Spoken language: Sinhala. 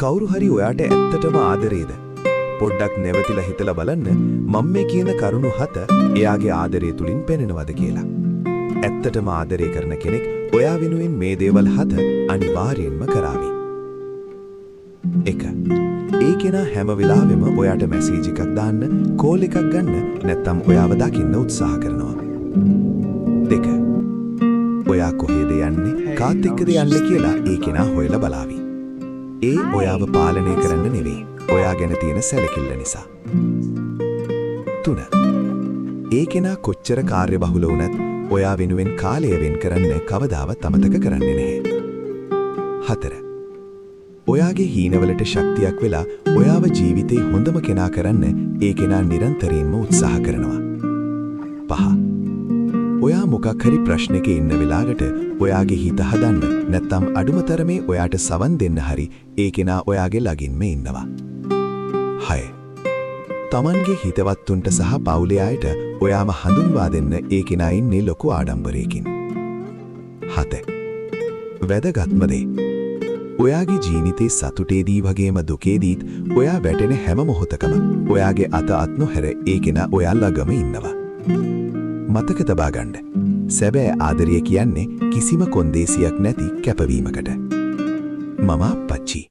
කවුරු හරි ඔයාට ඇත්තටම ආදරේද? පොඩ්ඩක් නැවතිලා හිතලා බලන්න මම මේ කියන කරුණු 7 එයාගේ ආදරය තුලින් පෙනෙනවද කියලා. ඇත්තටම ආදරය කරන කෙනෙක් ඔයා වෙනුවෙන් මේ දේවල් 7 අනිවාර්යෙන්ම කරાવી. 1. ඒ කෙනා හැම වෙලාවෙම ඔයාට මැසේජ් එකක් දාන්න, කෝල් එකක් ගන්න, නැත්නම් ඔයාව දකින්න උත්සාහ කරනවා. 2. ඔයා කොහෙද යන්නේ, කාත් එක්කද යන්නේ කියලා ඒ කෙනා හොයලා බලාවි. ඒ ඔයාව පාලනය කරන්න නෙවෙයි, ඔයා ගැන තියෙන සැලකිල්ල නිසා. 3. ඒ කෙනා කොච්චර කාර්යබහුල වුණත් ඔයා වෙනුවෙන් කාලය වෙන් කරන්න කවදාවත් අමතක කරන්නේ නැහැ. 4. ඔයාගේ හීනවලට ශක්තියක් වෙලා ඔයාව ජීවිතේ හොඳම කෙනා කරන්න ඒ කෙනා නිරන්තරයෙන්ම උත්සාහ කරනවා. 5. ඔයා මොකක් හරි ප්‍රශ්නයක ඉන්න වෙලාවට ඔයාගේ හිත හදන්න නැත්නම් අඩුමතරමේ ඔයාට සවන් දෙන්න හරි ඒ කෙනා ඔයාගේ ළඟින්ම ඉන්නවා. 6. තමන්ගේ හිතවත්තුන්ට සහ පවුලේ අයට ඔයාම හඳුන්වා දෙන්න ඒ කෙනා ඉන්නේ ලොකු ආඩම්බරයකින්. 7. වැදගත්ම දේ. ඔයාගේ ජීවිතේ සතුටේදී වගේම දුකේදීත් ඔයා වැටෙන හැම මොහොතකම ඔයාගේ අත නොහැර ඒ කෙනා ඔයා ළඟම ඉන්නවා. මතක තබා ගන්න. සැබෑ ආදරය කියන්නේ කිසිම කොන්දේසියක් නැති කැපවීමකට. මම අප්පච්චි.